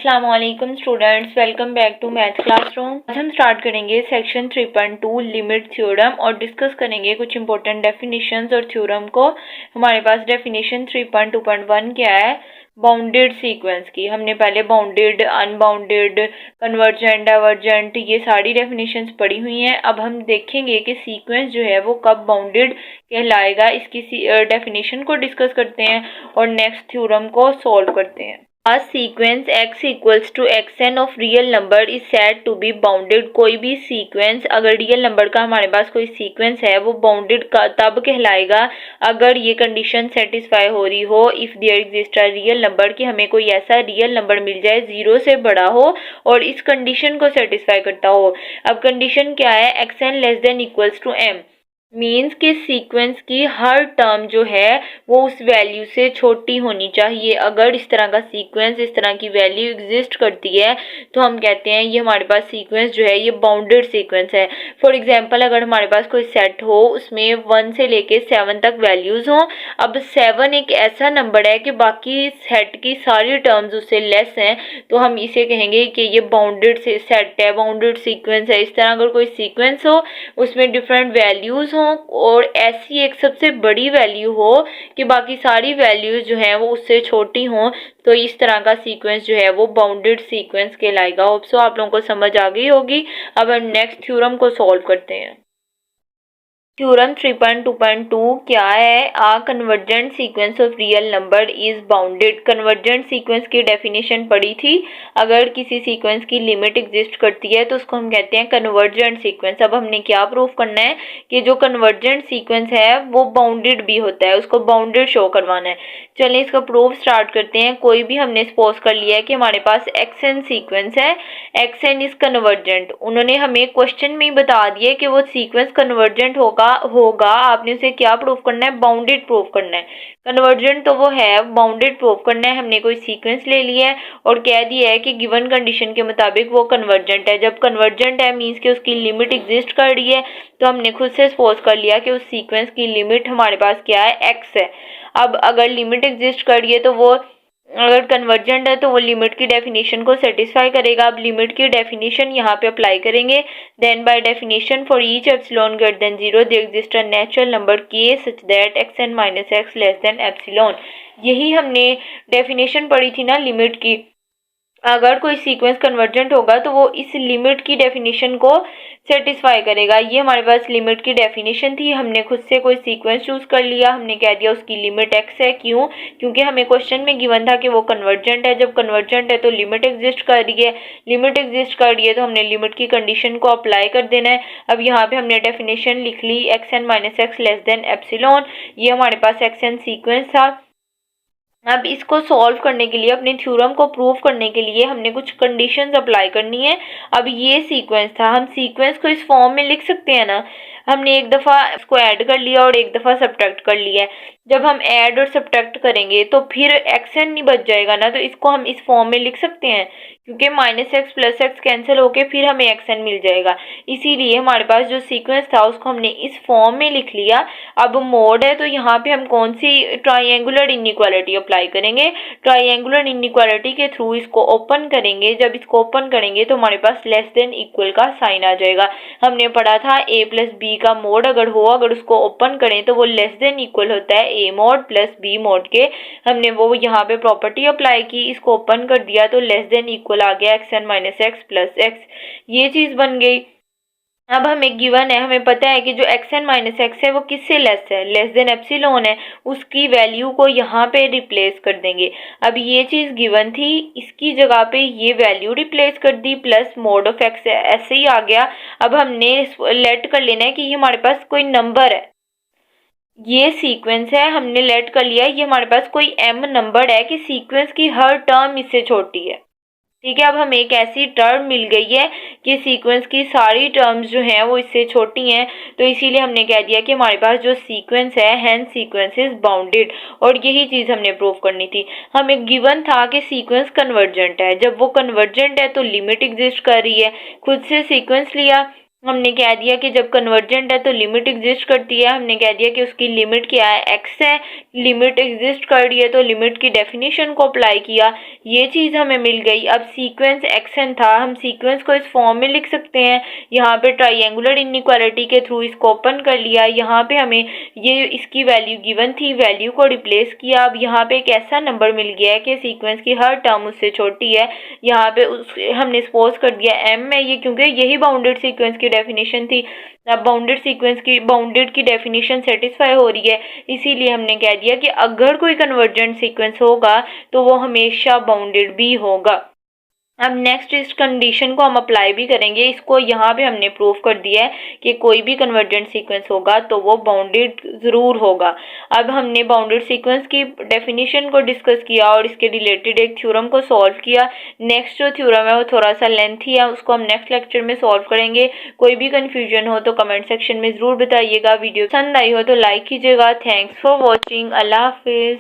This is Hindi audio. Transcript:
अस्सलाम वालेकुम students, welcome back to math classroom. आज हम स्टार्ट करेंगे सेक्शन 3.2 लिमिट थ्योरम और डिस्कस करेंगे कुछ इंपॉर्टेंट डेफिनेशंस और थ्योरम को। हमारे पास डेफिनेशन 3.2.1 क्या है, बाउंडेड सीक्वेंस की। हमने पहले बाउंडेड, अनबाउंडेड, कन्वर्जेंट, डाइवर्जेंट ये सारी डेफिनेशंस पढ़ी हुई हैं। अब हम देखेंगे कि सीक्वेंस जो है वो कब बाउंडेड कहलाएगा। इसकी डेफिनेशन को डिस्कस करते हैं और नेक्स्ट थ्योरम को सॉल्व करते हैं। A sequence x equals to xn of real number is said to be bounded। कोई भी सीक्वेंस, अगर रियल नंबर का हमारे पास कोई सीक्वेंस है, वो बाउंडेड का तब कहलाएगा अगर ये कंडीशन सेटिस्फाई हो रही हो। If there exist a real number, कि हमें कोई ऐसा रियल नंबर मिल जाए 0 से बड़ा हो और इस कंडीशन को सेटिस्फाई करता हो। अब कंडीशन क्या है, xn less than equals to m, means कि सीक्वेंस की हर टर्म जो है वो उस वैल्यू से छोटी होनी चाहिए। अगर इस तरह का सीक्वेंस, इस तरह की वैल्यू एग्जिस्ट करती है तो हम कहते हैं ये हमारे पास सीक्वेंस जो है ये बाउंडेड सीक्वेंस है। फॉर एग्जांपल, अगर हमारे पास कोई सेट हो, उसमें 1 से लेके 7 तक वैल्यूज हो। अब 7 एक ऐसा नंबर है कि बाकी सेट की सारी टर्म्स उससे लेस हैं, तो हम इसे कहेंगे कि ये बाउंडेड सेट है, बाउंडेड सीक्वेंस है। इस तरह अगर कोई सीक्वेंस हो, उसमें डिफरेंट वैल्यूज हो और ऐसी एक सबसे बड़ी वैल्यू हो कि बाकी सारी वैल्यूज जो हैं वो उससे छोटी हों, तो इस तरह का सीक्वेंस जो है वो बाउंडेड सीक्वेंस कहलाएगा। होप सो आप लोगों को समझ आ गई होगी। अब हम नेक्स्ट थ्योरम को सॉल्व करते हैं। थ्योरम 3.2.2 क्या है, a convergent sequence of real number is bounded. Convergent sequence की डेफिनेशन पढ़ी थी। अगर किसी सीक्वेंस की लिमिट एग्जिस्ट करती है तो उसको हम कहते हैं कन्वर्जेंट सीक्वेंस। अब हमने क्या प्रूफ करना है कि जो कन्वर्जेंट सीक्वेंस है वो बाउंडेड भी होता है, उसको बाउंडेड शो करवाना है। चलिए इसका प्रूफ स्टार्ट करते हैं। कोई भी हमने सपोज कर लिया है कि हमारे पास एक्सएन सीक्वेंस है, एक्सएन इज कन्वर्जेंट। उन्होंने हमें क्वेश्चन में ही बता दिया कि वो सीक्वेंस कन्वर्जेंट होगा। आपने उसे क्या प्रूफ करना है, बाउंडेड प्रूफ करना है। कन्वर्जेंट तो वो है, बाउंडेड प्रूफ करना है। हमने कोई सीक्वेंस ले लिया है और कह दिया है कि गिवन कंडीशन के मुताबिक वो कन्वर्जेंट है। जब कन्वर्जेंट है मीन्स कि उसकी लिमिट एग्जिस्ट कर रही है, तो हमने खुद से सपोज कर लिया कि उस सीक्वेंस की लिमिट हमारे पास क्या है, एक्स है। अब अगर लिमिट एग्जिस्ट कर रही है तो वो, अगर कन्वर्जेंट है तो वो लिमिट की डेफिनेशन को सेटिस्फाई करेगा। अब लिमिट की डेफिनेशन यहाँ पे अप्लाई करेंगे। Then by definition for each epsilon greater than 0 there exist a natural number k such that xn minus x less than epsilon. यही हमने डेफिनेशन पढ़ी थी ना लिमिट की। अगर कोई सीक्वेंस कन्वर्जेंट होगा तो वो इस लिमिट की डेफिनेशन को सेटिस्फाई करेगा। ये हमारे पास लिमिट की डेफिनेशन थी। हमने खुद से कोई सीक्वेंस चूज कर लिया, हमने कह दिया उसकी लिमिट x है। क्यों? क्योंकि हमें क्वेश्चन में गिवन था कि वो कन्वर्जेंट है। जब कन्वर्जेंट है तो लिमिट एग्जिस्ट कर रही है, लिमिट एग्जिस्ट कर रही है तो हमने लिमिट की कंडीशन को अप्लाई कर देना है। अब यहाँ पे हमने डेफिनेशन लिख ली, xn minus x less than epsilon. ये हमारे पास xn सीक्वेंस था। अब इसको सॉल्व करने के लिए, अपने थ्योरम को प्रूव करने के लिए हमने कुछ कंडीशंस अप्लाई करनी है। अब ये सीक्वेंस था, हम सीक्वेंस को इस फॉर्म में लिख सकते हैं ना। हमने एक दफ़ा इसको ऐड कर लिया और एक दफ़ा सब्ट्रैक्ट कर लिया है। जब हम ऐड और सब्ट्रैक्ट करेंगे तो फिर एक्सएन नहीं बच जाएगा ना, तो इसको हम इस फॉर्म में लिख सकते हैं, क्योंकि minus x plus x cancel होके फिर हमें एक्सएन मिल जाएगा। इसीलिए हमारे पास जो सीक्वेंस था उसको हमने इस फॉर्म में लिख लिया। अब मोड है तो यहाँ पे हम कौन सी ट्राइंगुलर इनइक्वालिटी अप्लाई करेंगे। ट्राइंगुलर इनइक्वालिटी के थ्रू इसको ओपन करेंगे। जब इसको ओपन करेंगे तो हमारे पास लेस देन इक्वल का साइन आ जाएगा। हमने पढ़ा था a प्लस बी का मोड अगर हो, अगर उसको ओपन करें तो वो लेस देन इक्वल होता है a mode plus b mode के। हमने वो यहाँ पे प्रॉपर्टी अप्लाई की, इसको ओपन कर दिया तो लेस देन इक्वल आ गया xn minus x plus x. ये चीज बन गई। अब हमें गिवन है, हमें पता है कि जो xn माइनस एक्स है वो किससे लेस है, लेस देन एप्सिलॉन है। उसकी वैल्यू को यहाँ पे रिप्लेस कर देंगे। अब ये चीज़ गिवन थी, इसकी जगह पे ये वैल्यू रिप्लेस कर दी, प्लस मोड ऑफ एक्स ऐसे ही आ गया। अब हमने लेट कर लेना है कि ये हमारे पास कोई नंबर है, ये सीक्वेंस है, हमने लेट कर लिया ये हमारे पास कोई m नंबर है कि सीक्वेंस की हर टर्म इससे छोटी है। ठीक है, अब हमें एक ऐसी टर्म मिल गई है कि सीक्वेंस की सारी टर्म्स जो हैं वो इससे छोटी हैं, तो इसीलिए हमने कह दिया कि हमारे पास जो सीक्वेंस है हेंस सीक्वेंस इज बाउंडेड। और यही चीज़ हमने प्रूव करनी थी। हमें गिवन था कि सीक्वेंस कन्वर्जेंट है। जब वो कन्वर्जेंट है तो लिमिट एग्जिस्ट कर रही है। खुद से सीक्वेंस लिया, हमने कह दिया कि जब कन्वर्जेंट है तो लिमिट एग्जिस्ट करती है। हमने कह दिया कि उसकी लिमिट क्या है, एक्स है। लिमिट एग्जिस्ट कर रही है तो लिमिट की डेफिनेशन को अप्लाई किया, ये चीज़ हमें मिल गई। अब सीक्वेंस एक्सन था, हम सीक्वेंस को इस फॉर्म में लिख सकते हैं। यहाँ पे ट्राइंगुलर इनइक्वालिटी के थ्रू इसको ओपन कर लिया। यहाँ पे हमें ये इसकी वैल्यू गिवन थी, वैल्यू को रिप्लेस किया। अब यहाँ पे एक ऐसा नंबर मिल गया है कि सीक्वेंस की हर टर्म उससे छोटी है। यहाँ पे हमने सपोज कर दिया एम है ये, क्योंकि यही बाउंडेड सीक्वेंस की डेफिनेशन थी। अब बाउंडेड की डेफिनेशन सेटिस्फाई हो रही है, इसीलिए हमने कह दिया कि अगर कोई कन्वर्जेंट सीक्वेंस होगा तो वो हमेशा बाउंडेड भी होगा। अब नेक्स्ट इस कंडीशन को हम अप्लाई भी करेंगे। इसको यहाँ पे हमने प्रूफ कर दिया है कि कोई भी कन्वर्जेंट सीक्वेंस होगा तो वो बाउंडेड ज़रूर होगा। अब हमने बाउंडेड सीक्वेंस की डेफिनेशन को डिस्कस किया और इसके रिलेटेड एक थ्योरम को सॉल्व किया। नेक्स्ट जो थ्योरम है वो थोड़ा सा लेंथी है, उसको हम नेक्स्ट लेक्चर में सॉल्व करेंगे। कोई भी कन्फ्यूजन हो तो कमेंट सेक्शन में ज़रूर बताइएगा। वीडियो पसंद आई हो तो लाइक कीजिएगा। Thanks for watching. अल्लाह हाफिज़।